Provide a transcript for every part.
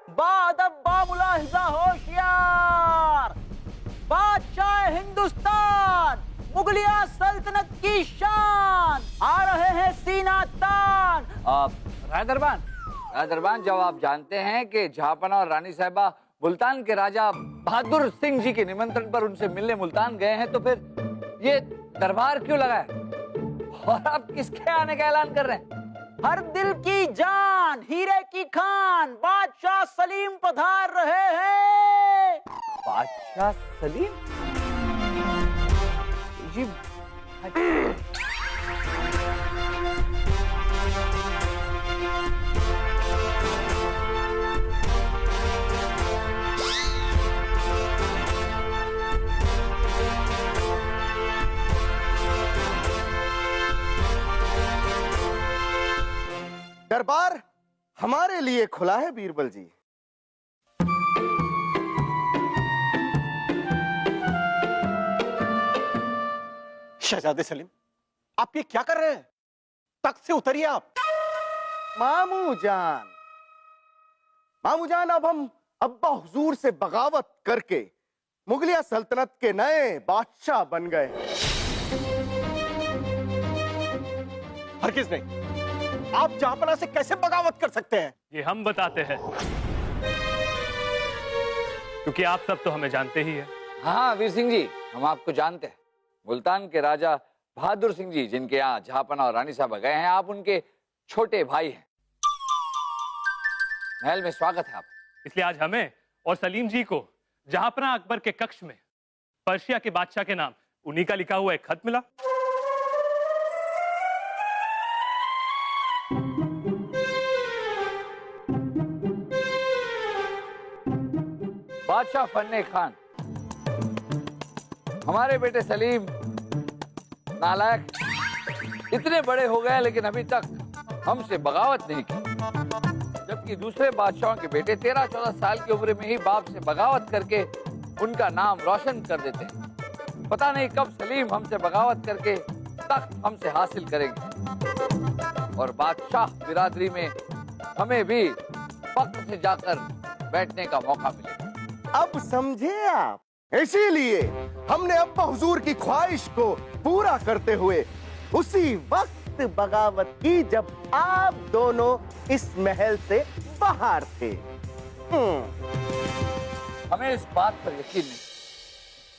बादब बामुलाहिजा होशियार, बादशाह हिंदुस्तान, मुगलिया सल्तनत की शान, आ रहे हैं सीना तान। रायदरबान, जब आप जानते हैं कि जहांपना और रानी साहिबा मुल्तान के राजा बहादुर सिंह जी के निमंत्रण पर उनसे मिलने मुल्तान गए हैं, तो फिर ये दरबार क्यों लगा है? और आप किसके आने का ऐलान कर रहे हैं? हर दिल की जान, हीरे की खान, बादशाह सलीम पधार रहे हैं। बादशाह सलीम जी? दरबार हमारे लिए खुला है बीरबल जी। शहजादे सलीम, आप ये क्या कर रहे हैं? तख्त से उतरिए आप। मामू जान, अब हम अब्बा हुजूर से बगावत करके मुगलिया सल्तनत के नए बादशाह बन गए। हरगिज नहीं, आप जहांपना से कैसे बगावत कर सकते हैं? ये हम बताते हैं, क्योंकि आप सब तो हमें जानते ही हैं। हाँ वीर सिंह जी, हम आपको जानते हैं। मुल्तान के राजा बहादुर सिंह जी, जिनके यहाँ जहांपना और रानी साहबा गए हैं, आप उनके छोटे भाई हैं। महल में स्वागत है आप। इसलिए आज हमें और सलीम जी को जहांपना अकबर के कक्ष में पर्शिया के बादशाह के नाम उन्हीं का लिखा हुआ एक खत मिला। बादशाह फन्ने खान, हमारे बेटे सलीम नालायक इतने बड़े हो गए लेकिन अभी तक हमसे बगावत नहीं की, जबकि दूसरे बादशाहों के बेटे 13-14 साल की उम्र में ही बाप से बगावत करके उनका नाम रोशन कर देते हैं। पता नहीं कब सलीम हमसे बगावत करके तख्त हमसे हासिल करेंगे और बादशाह बिरादरी में हमें भी वक्त से जाकर बैठने का मौका मिलेगा। अब समझे आप? इसीलिए हमने अब्बा हुजूर की ख्वाहिश को पूरा करते हुए उसी वक्त बगावत की जब आप दोनों इस महल से बाहर थे। हमें इस बात पर यकीन नहीं,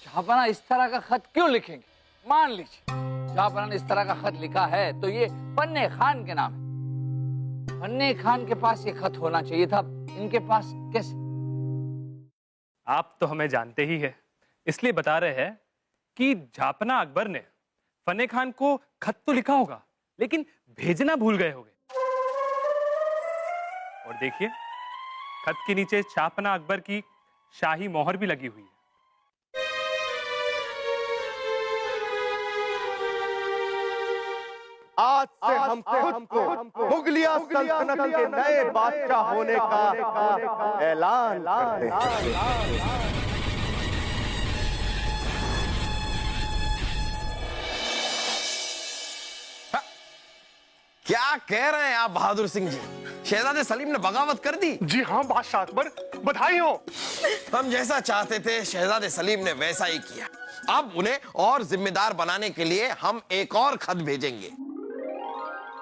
जहांपना इस तरह का खत क्यों लिखेंगे? मान लीजिए जहांपना ने इस तरह का खत लिखा है तो ये फन्ने खान के नाम है। फन्ने खान के पास ये खत होना चाहिए था, इनके पास कैसे? आप तो हमें जानते ही है, इसलिए बता रहे हैं कि जहांपना अकबर ने फन्ने खान को खत तो लिखा होगा लेकिन भेजना भूल गए होंगे। और देखिए, खत के नीचे जहांपना अकबर की शाही मोहर भी लगी हुई है। आज से हम खुद को मुगलिया सल्तनत के नए बादशाह होने का ऐलान करते हैं। क्या कह रहे हैं आप बहादुर सिंह जी? शहजादे सलीम ने बगावत कर दी? जी हाँ बादशाह अकबर, बधाई हो। हम जैसा चाहते थे शहजादे सलीम ने वैसा ही किया। अब उन्हें और जिम्मेदार बनाने के लिए हम एक और खत भेजेंगे।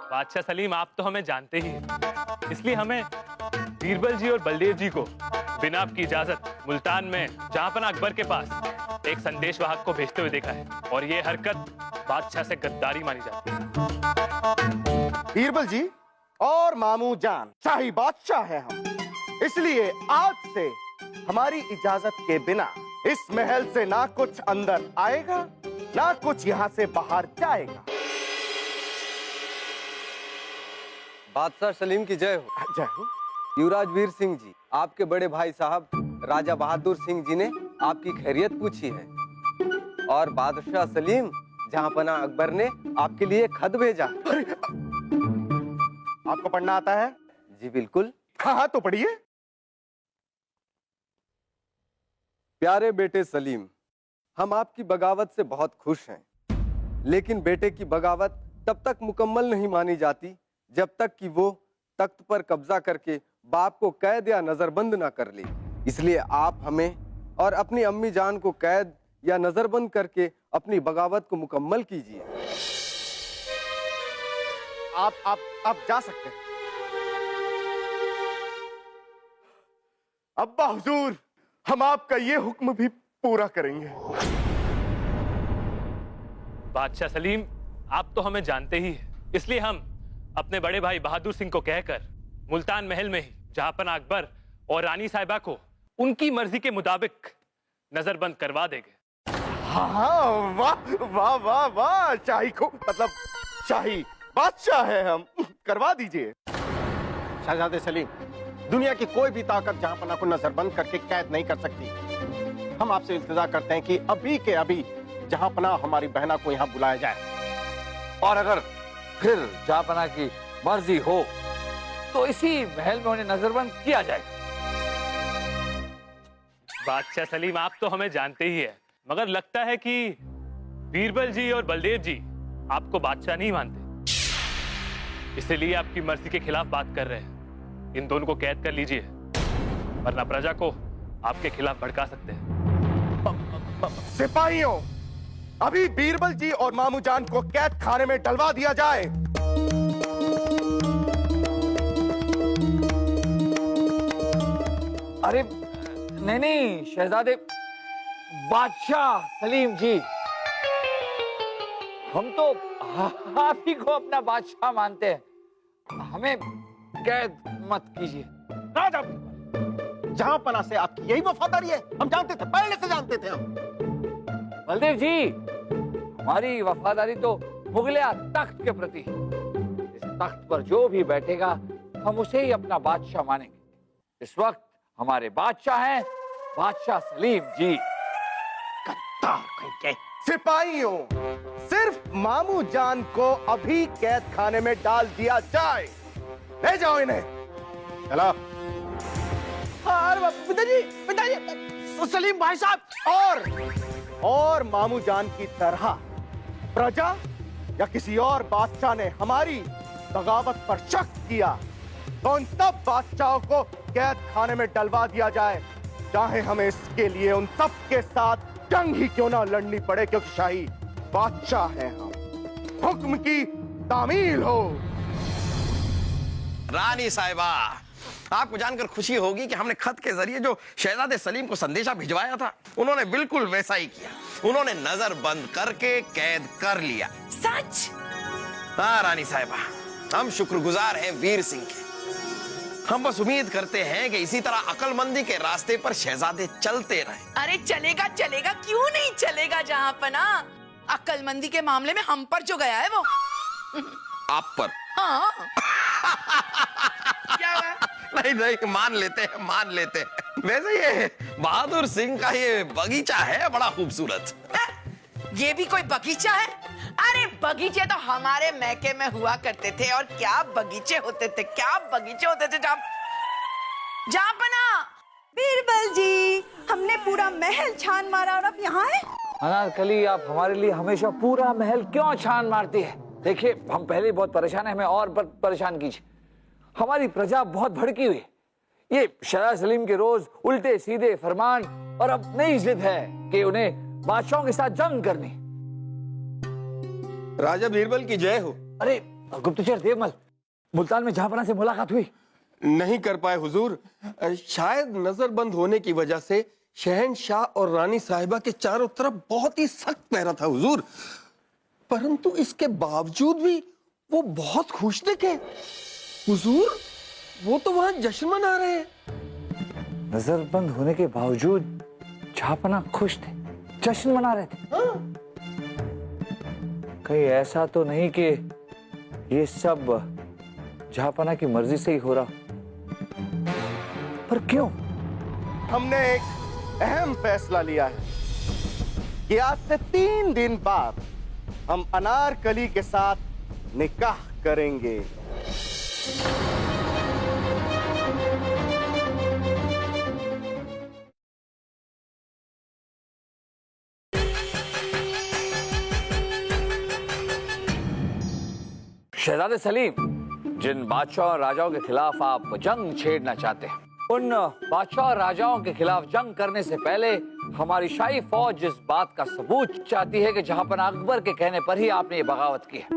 बादशाह सलीम, आप तो हमें जानते ही हैं, इसलिए हमें बीरबल जी और बलदेव जी को बिना आपकी इजाजत मुल्तान में जहांपना अकबर के पास एक संदेश वाहक को भेजते हुए देखा है और ये हरकत बादशाह से गद्दारी मानी जाती है। बीरबल जी और मामू जान, शाही बादशाह है हम, इसलिए आज से हमारी इजाजत के बिना इस महल से ना कुछ अंदर आएगा ना कुछ यहाँ से बाहर जाएगा। बादशाह सलीम की जय हो। जय हो। युवराज वीर सिंह जी, आपके बड़े भाई साहब राजा बहादुर सिंह जी ने आपकी खैरियत पूछी है और बादशाह सलीम जहांपना अकबर ने आपके लिए खत भेजा। आपको पढ़ना आता है? जी बिल्कुल। हाँ तो पढ़िए। प्यारे बेटे सलीम, हम आपकी बगावत से बहुत खुश हैं। लेकिन बेटे की बगावत तब तक मुकम्मल नहीं मानी जाती जब तक कि वो तख्त पर कब्जा करके बाप को कैद या नजरबंद ना कर ले। इसलिए आप हमें और अपनी अम्मी जान को कैद या नजरबंद करके अपनी बगावत को मुकम्मल कीजिए। आप जा सकते हैं। अब्बा हुजूर, हम आपका ये हुक्म भी पूरा करेंगे। बादशाह सलीम, आप तो हमें जानते ही हैं, इसलिए हम अपने बड़े भाई बहादुर सिंह को कहकर मुल्तान महल में ही जहांपना अकबर और रानी साहिबा को उनकी मर्जी के मुताबिक नजरबंद करवा देंगे। हाँ, वाह वाह वाह वाह, शाही को मतलब शाही बादशाह है हम, करवा दीजिए। शहजादे सलीम, दुनिया की कोई भी ताकत जहांपना को नजरबंद करके कैद नहीं कर सकती। हम आपसे इल्तिजा करते हैं कि अभी के अभी जहांपना हमारी बहना को यहाँ बुलाया जाए। और अगर फिर जहांपना की मर्जी हो तो इसी महल में उन्हें नजरबंद किया जाए। बादशाह सलीम, आप तो हमें जानते ही हैं, मगर लगता है कि बीरबल जी और बलदेव जी आपको बादशाह नहीं मानते, इसलिए आपकी मर्जी के खिलाफ बात कर रहे हैं। इन दोनों को कैद कर लीजिए, वरना प्रजा को आपके खिलाफ भड़का सकते हैं। सिपाहियों, अभी बीरबल जी और मामू जान को कैद खाने में डलवा दिया जाए। अरे नहीं शहजादे बादशाह सलीम जी, हम तो आप ही को अपना बादशाह मानते हैं, हमें कैद मत कीजिए। राजा जहांपना से आपकी यही वफादारी है, हम जानते थे, पहले से जानते थे हम। बलदेव जी, हमारी वफादारी तो मुगलिया तख्त के प्रति। इस तख्त पर जो भी बैठेगा हम उसे ही अपना बादशाह मानेंगे। इस वक्त हमारे बादशाह हैं बादशाह सलीम जी। सिपाहियों, सिर्फ मामू जान को अभी कैद खाने में डाल दिया जाए। ले जाओ इन्हें। चलो। पिताजी, सलीम भाई साहब। और मामू जान की तरह प्रजा या किसी और बादशाह ने हमारी बगावत पर शक किया तो उन सब बादशाहों को कैद खाने में डलवा दिया जाए, चाहे हमें इसके लिए उन सब के साथ जंग ही क्यों ना लड़नी पड़े, क्योंकि शाही बादशाह हैं हम। हुक्म की तामील हो। रानी साहिबा, आपको जानकर खुशी होगी कि हमने खत के जरिए जो शहजादे सलीम को संदेशा भिजवाया था, उन्होंने बिल्कुल वैसा ही किया। उन्होंने नजर बंद करके कैद कर लिया। सच? हाँ रानी साहिबा, हम शुक्रगुजार हैं वीर सिंह के। हम बस उम्मीद करते हैं कि इसी तरह अकलमंदी के रास्ते पर शहजादे चलते रहें। अरे चलेगा चलेगा, क्यों नहीं चलेगा जहांपना। अक्लमंदी के मामले में हम पर जो गया है वो आप पर। हाँ। क्या नहीं नहीं, मान लेते हैं, मान लेते हैं। वैसे ये बहादुर सिंह का ये बगीचा है बड़ा खूबसूरत। ये भी कोई बगीचा है? अरे बगीचे तो हमारे मैके में हुआ करते थे, और क्या बगीचे होते थे, क्या बगीचे होते थे। जहांपना। बीरबल जी, हमने पूरा महल छान मारा और अब यहाँ है। अनारकली, आप हमारे लिए हमेशा पूरा महल क्यों छान मारती है? देखिए, हम पहले बहुत परेशान हैं, हमें और परेशान कीजिए। हमारी प्रजा बहुत भड़की हुई। ये शहजादा सलीम के रोज उल्टे सीधे फरमान, और अब नई जिद है कि उन्हें बादशाहों के साथ जंग करनी। राजा बीरबल की जय हो। अरे गुप्तचर देवमल, मुल्तान में जहांपना से मुलाकात हुई? नहीं कर पाए हुजूर। शायद नजरबंद होने की वजह से शहनशाह और रानी साहिबा के चारों तरफ बहुत ही सख्त पहरा था हुजूर, परंतु इसके बावजूद भी वो बहुत खुश दिखे हुजूर। वो तो वहां जश्न मना रहे हैं। नजरबंद होने के बावजूद जहांपना खुश थे, जश्न मना रहे थे। हाँ। कहीं ऐसा तो नहीं कि ये सब जहांपना की मर्जी से ही हो रहा? पर क्यों? हमने एक अहम फैसला लिया है कि आज से 3 दिन बाद हम अनारकली के साथ निकाह करेंगे। शहजादे सलीम, जिन बादशाह और राजाओं के खिलाफ आप जंग छेड़ना चाहते हैं, उन बादशाह और राजाओं के खिलाफ जंग करने से पहले हमारी शाही फौज इस बात का सबूत चाहती है कि जहांपना अकबर के कहने पर ही आपने ये बगावत की है।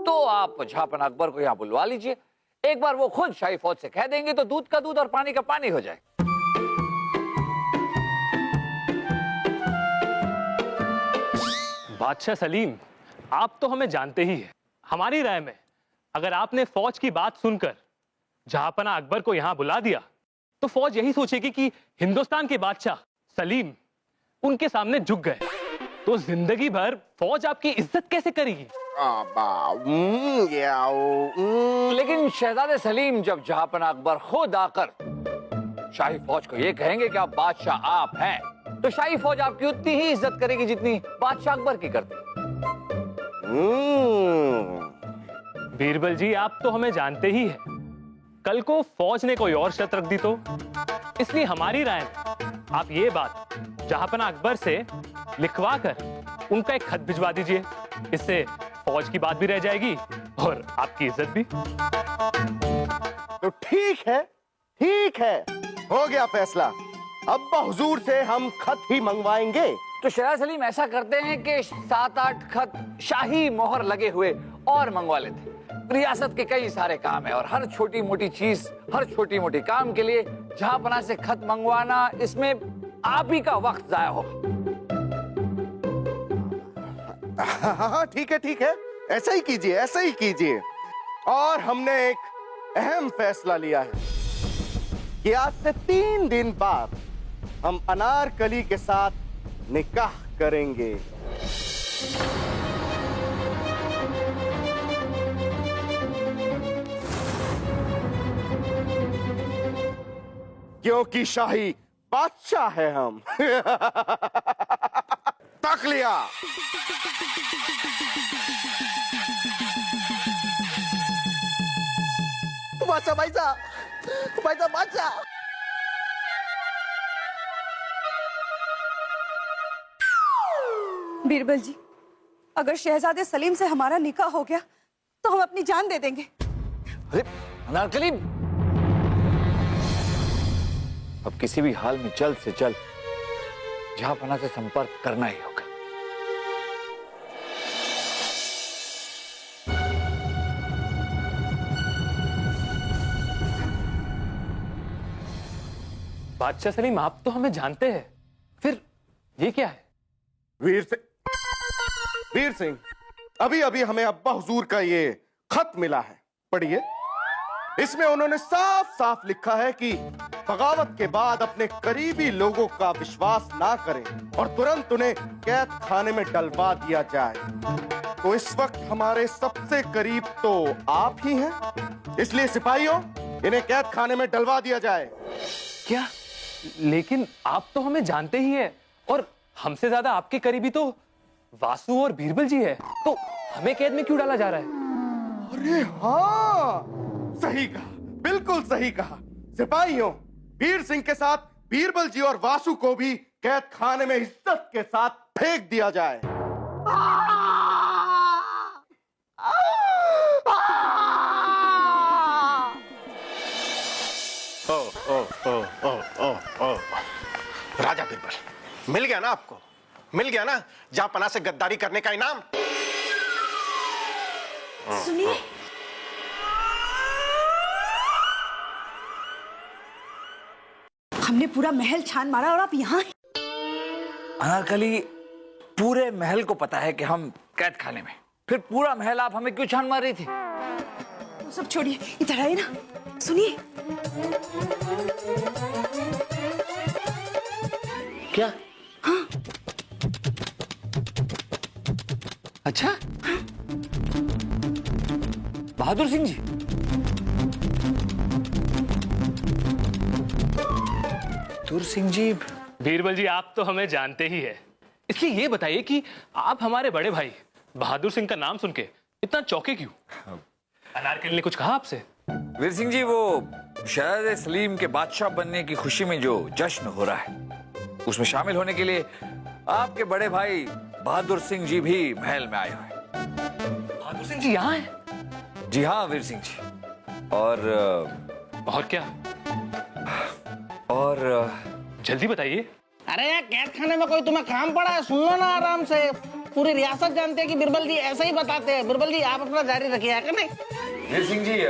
तो आप जहांपना अकबर को यहाँ बुलवा लीजिए। एक बार वो खुद शाही फौज से कह देंगे तो दूध का दूध और पानी का पानी हो जाए। बादशाह सलीम, आप तो हमें जानते ही हैं। हमारी राय में अगर आपने फौज की बात सुनकर जहांपना अकबर को यहाँ बुला दिया तो फौज यही सोचेगी कि हिंदुस्तान के बादशाह सलीम उनके सामने झुक गए। तो जिंदगी भर फौज आपकी इज्जत कैसे करेगी? लेकिन शहजादे सलीम, जब जहांपना अकबर खुद आकर शाही फौज को ये कहेंगे कि आप बादशाह आप हैं, तो शाही फौज आपकी उतनी ही इज्जत करेगी जितनी बादशाह अकबर की करती। बीरबल जी, आप तो हमें जानते ही हैं। कल को फौज ने कोई और शर्त रख दी तो? इसलिए हमारी राय में आप ये बात जहांपना अकबर से लिखवा कर उनका एक खत भिजवा दीजिए। इससे फौज की बात भी रह जाएगी और आपकी इज्जत भी। तो ठीक है, हो गया फैसला। अब्बा हुजूर से हम खत ही मंगवाएंगे। तो शहजादे सलीम, ऐसा करते हैं कि 7-8 खत शाही मोहर लगे हुए और मंगवा लेते। रियासत के कई सारे काम है और हर छोटी मोटी चीज, हर छोटी मोटी काम के लिए जहांपना से खत मंगवाना, इसमें आप ही का वक्त जाया होगा। हाँ, ठीक है, ऐसा ही कीजिए। और हमने एक अहम फैसला लिया है कि आज से 3 दिन बाद हम अनारकली के साथ निकाह करेंगे। क्योंकि शाही बादशाह है हम। तक लिया। बादशाह बादशाह। बीरबल जी, अगर शहजादे सलीम से हमारा निकाह हो गया तो हम अपनी जान दे देंगे। अरे अनारकली, अब किसी भी हाल में जल्द से जल्द जहांपना से संपर्क करना ही होगा। बादशाह सलीम, आप तो हमें जानते हैं, फिर ये क्या है? वीर सिंह, अभी हमें अब्बा हुजूर का ये खत मिला है, पढ़िए। इसमें उन्होंने साफ साफ लिखा है कि बगावत के बाद अपने करीबी लोगों का विश्वास ना करें और तुरंत उन्हें कैद खाने में डलवा दिया जाए। तो इस वक्त हमारे सबसे करीब तो आप ही हैं, इसलिए सिपाहियों, इन्हें कैद खाने में डलवा दिया जाए। क्या? लेकिन आप तो हमें जानते ही हैं और हमसे ज्यादा आपके करीबी तो वासु और बीरबल जी है, तो हमें कैद में क्यों डाला जा रहा है? अरे हाँ, सही कहा, बिल्कुल सही कहा। सिपाहियों, वीर सिंह के साथ बीरबल जी और वासु को भी कैद खाने में इज्जत के साथ फेंक दिया जाए। राजा बीरबल, मिल गया ना आपको? मिल गया ना जहांपना से गद्दारी करने का इनाम? सुनिए, हमने पूरा महल छान मारा और आप यहाँ हैं। अनारकली, पूरे महल को पता है कि हम कैद खाने में, फिर पूरा महल आप हमें क्यों छान मार रही थी? वो सब छोड़िए, इधर आइए ना, सुनिए। क्या? हाँ। अच्छा, बहादुर सिंह जी। बहादुर सिंह जी। बीरबल जी, आप तो हमें जानते ही है, इसलिए ये बताइए कि आप हमारे बड़े भाई बहादुर सिंह का नाम सुन के इतना चौंके क्यों? अनारकली ने कुछ कहा आपसे? वीर सिंह जी, वो शहजादे सलीम के बादशाह बनने की खुशी में जो जश्न हो रहा है, उसमें शामिल होने के लिए आपके बड़े भाई बहादुर सिंह जी भी महल में आए हुए हैं। बहादुर सिंह जी यहाँ हैं? जी हाँ वीर सिंह जी। और क्या? और जल्दी बताइए। अरे यार, कैद खाने में कोई तुम्हें काम पड़ा है? सुन लो ना आराम से। पूरी रियासत जानते हैं कि बिरबल जी ऐसे ही बताते हैं। बिरबल जी, आप अपना जारी रखिए, है कि नहीं? वीर सिंह जी,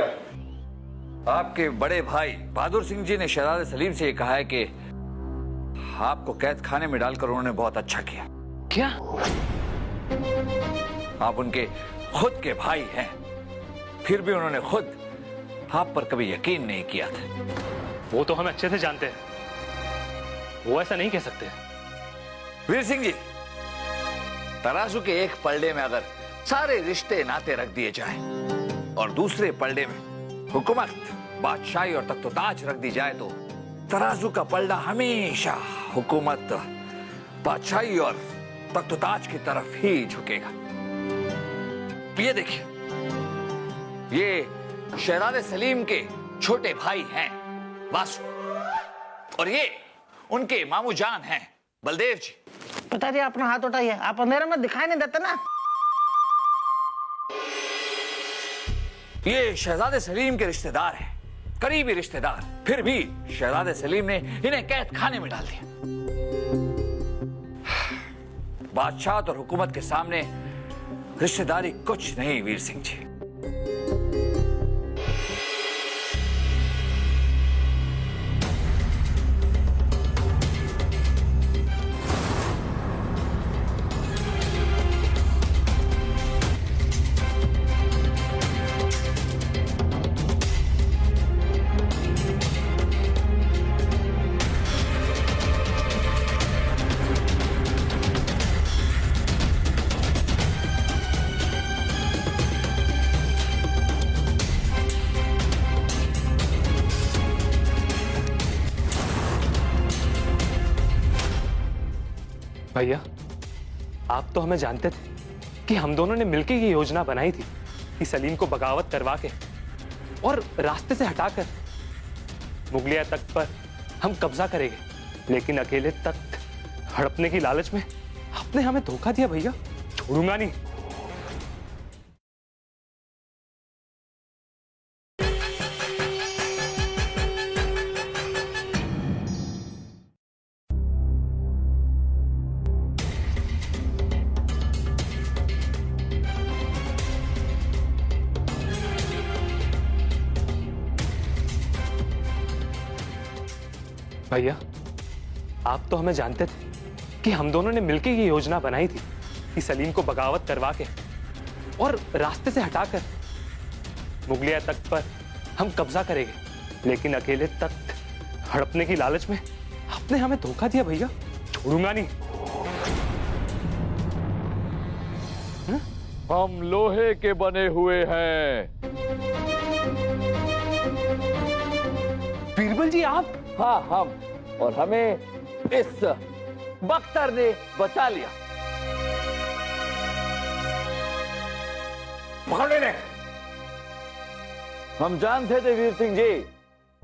आपके बड़े भाई बहादुर सिंह जी ने शहजादे सलीम से ये कहा है कि आपको कैद खाने में डालकर उन्होंने बहुत अच्छा किया। क्या? आप उनके खुद के भाई हैं, फिर भी उन्होंने खुद आप पर कभी यकीन नहीं किया था। वो तो हम अच्छे से जानते हैं, वो ऐसा नहीं कह सकते। वीर सिंह जी, तराजू के एक पलड़े में अगर सारे रिश्ते नाते रख दिए जाएं और दूसरे पलड़े में हुकूमत, बादशाही और तख्त-ओ-ताज रख दी जाए तो तराजू का पलड़ा हमेशा हुकूमत, बादशाही और तख्त-ओ-ताज की तरफ ही झुकेगा। ये देखिए, ये शहजादे सलीम के छोटे भाई हैं वासु, और ये उनके मामू जान हैं बलदेव जी। पिताजी, अपना हाथ उठाइए, आप अंधेरे में दिखाई नहीं देते ना। ये शहजादे सलीम के रिश्तेदार हैं, करीबी रिश्तेदार, फिर भी शहजादे सलीम ने इन्हें कैद खाने में डाल दिया। बादशाह और हुकूमत के सामने रिश्तेदारी कुछ नहीं वीर सिंह जी। भैया, आप तो हमें जानते थे कि हम दोनों ने मिलकर ये योजना बनाई थी कि सलीम को बगावत करवा के और रास्ते से हटाकर मुगलिया तख्त पर हम कब्जा करेंगे, लेकिन अकेले तख्त हड़पने की लालच में आपने हमें धोखा दिया भैया। छोड़ूंगा नहीं। भैया, आप तो हमें जानते थे कि हम दोनों ने मिलकर ये योजना बनाई थी कि सलीम को बगावत करवा के और रास्ते से हटाकर मुगलिया तख्त पर हम कब्जा करेंगे, लेकिन अकेले तख्त हड़पने की लालच में आपने हमें धोखा दिया भैया। छोड़ूंगा नहीं। हम लोहे के बने हुए हैं। बीरबल जी, आप? हाँ, हम, और हमें इस बख्तर ने बचा लिया। पकड़ ले। हम जानते थे वीर सिंह जी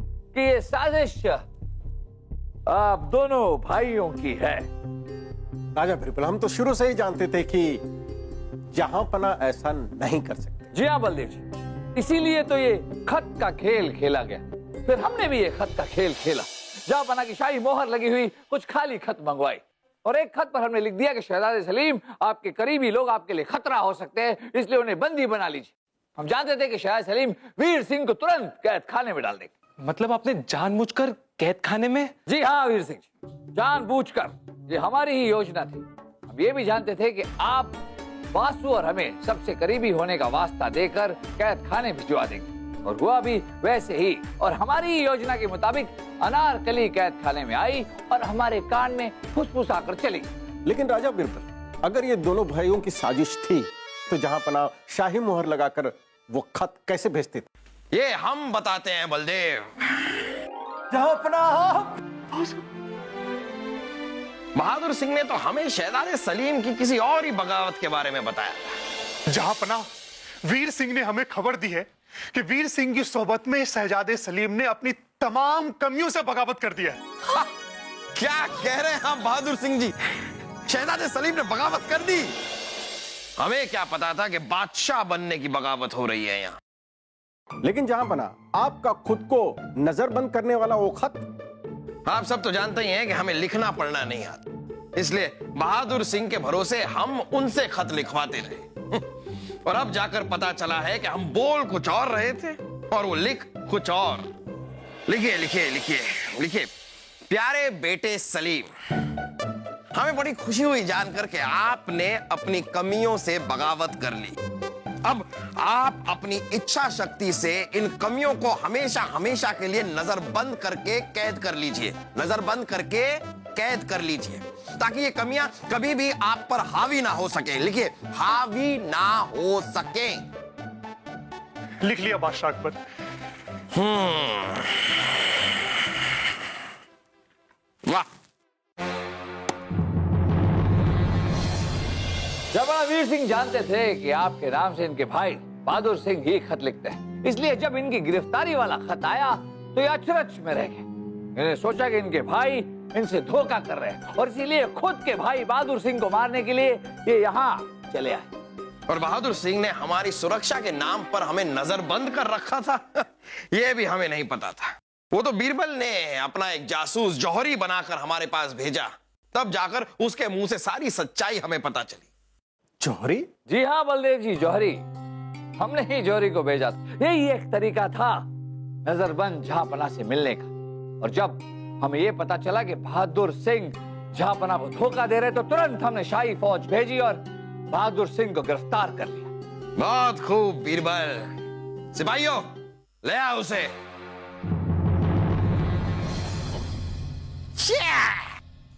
कि ये साजिश आप दोनों भाइयों की है। राजा बिरबल, हम तो शुरू से ही जानते थे कि जहांपना ऐसा नहीं कर सकते। जी हाँ बलदेव जी, इसीलिए तो ये खत का खेल खेला गया। फिर हमने भी ये खत का खेल खेला। जहांपना की शाही मोहर लगी हुई कुछ खाली खत मंगवाई, और एक खत पर हमने लिख दिया कि शहजादे सलीम आपके करीबी लोग आपके लिए खतरा हो सकते हैं, इसलिए उन्हें बंदी बना लीजिए। हम जानते थे कि शहजादे सलीम वीर सिंह को तुरंत कैद खाने में डाल देंगे। मतलब आपने जानबूझकर कैद खाने में? जी हाँ वीर सिंह जी, जानबूझकर। ये हमारी ही योजना थी। हम ये भी जानते थे कि आप वासु और हमें सबसे करीबी होने का वास्ता देकर कैद खाने भिजवा देंगे, और हुआ भी वैसे ही। और हमारी योजना के मुताबिक अनारकली कैद खाने में आई और हमारे कान में फुसफुस आकर चली। लेकिन राजा बिरबल, अगर ये दोनों भाइयों की साजिश थी तो जहांपना शाही मोहर लगाकर वो खत कैसे भेजते थे? ये हम बताते हैं बलदेव। जहांपना, बहादुर सिंह ने तो हमें शहजादे सलीम की किसी और ही बगावत के बारे में बताया। जहांपना, वीर सिंह ने हमें खबर दी है कि वीर सिंह की सोहबत में शहजादे सलीम ने अपनी तमाम कमियों से बगावत कर दिया है। क्या कह रहे हैं आप बहादुर सिंह जी? शहजादे सलीम ने बगावत कर दी? हमें क्या पता था कि बादशाह बनने की बगावत हो रही है यहाँ। लेकिन जहां बना आपका खुद को नजरबंद करने वाला वो खत, आप सब तो जानते ही हैं कि हमें लिखना पढ़ना नहीं आता, इसलिए बहादुर सिंह के भरोसे हम उनसे खत लिखवाते रहे। और अब जाकर पता चला है कि हम बोल कुछ और रहे थे और वो लिख कुछ और। लिखिए लिखिए लिखिए लिखिए। प्यारे बेटे सलीम, हमें बड़ी खुशी हुई जानकर के आपने अपनी कमियों से बगावत कर ली। अब आप अपनी इच्छा शक्ति से इन कमियों को हमेशा हमेशा के लिए नजरबंद करके कैद कर लीजिए, नजरबंद करके कैद कर लीजिए, ताकि ये कमियां कभी भी आप पर हावी ना हो सके। लिखिए, हावी ना हो सके। लिख लिया बादशाह अकबर। वाह। जहापना वीर सिंह जानते थे कि आपके नाम से इनके भाई बहादुर सिंह ही खत लिखते हैं, इसलिए जब इनकी गिरफ्तारी वाला खत आया तो ये अचरज में रह गए। इन्होंने सोचा कि इनके भाई इनसे धोखा कर रहे हैं और इसीलिए खुद के भाई बहादुर सिंह को मारने के लिए ये यहाँ चले आए। और बहादुर सिंह ने हमारी सुरक्षा के नाम पर हमें नजरबंद कर रखा था, यह भी हमें नहीं पता था। वो तो बीरबल ने अपना एक जासूस जौहरी बनाकर हमारे पास भेजा, तब जाकर उसके मुंह से सारी सच्चाई हमें पता चली। जौहरी? जी हाँ बलदेव जी, जौहरी। हमने ही जौहरी को भेजा था। यही एक तरीका था नजरबंद जहांपना से मिलने का। और जब हमें ये पता चला कि बहादुर सिंह जहांपना को धोखा दे रहे तो तुरंत हमने शाही फौज भेजी और बहादुर सिंह को गिरफ्तार कर लिया। बहुत खूब बीरबल। सिपाहियों, ले आओ उसे।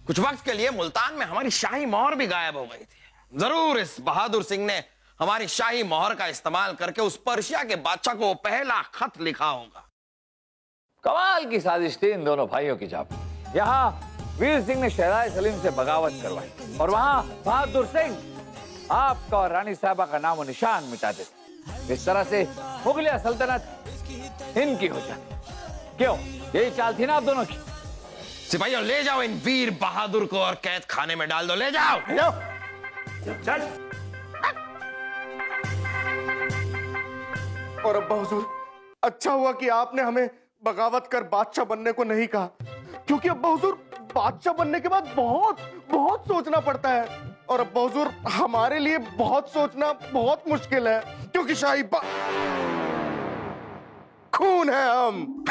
कुछ वक्त के लिए मुल्तान में हमारी शाही मोहर भी गायब हो गई थी। जरूर इस बहादुर सिंह ने हमारी शाही मोहर का इस्तेमाल करके उस पर्शिया के बादशाह को पहला खत लिखा होगा। कमाल की साजिश थी इन दोनों भाइयों की। जब यहाँ वीर सिंह ने शहजादे सलीम से बगावत करवाई और वहां बहादुर सिंह आपका और रानी साहबा का नामो निशान मिटा देते। इस तरह से मुगलिया सल्तनत इनकी हो जाती। क्यों, यही चाल थी ना आप दोनों की? सिपाहियों, ले जाओ इन वीर बहादुर को और कैद खाने में डाल दो। ले जाओ, ले जाओ। चल। और अब्बा हुजूर, अच्छा हुआ कि आपने हमें बगावत कर बादशाह बनने को नहीं कहा, क्योंकि अब्बा हुजूर बादशाह बनने के बाद बहुत बहुत सोचना पड़ता है। और अब्बा हुजूर, हमारे लिए बहुत सोचना बहुत मुश्किल है, क्योंकि शाही खून है हम।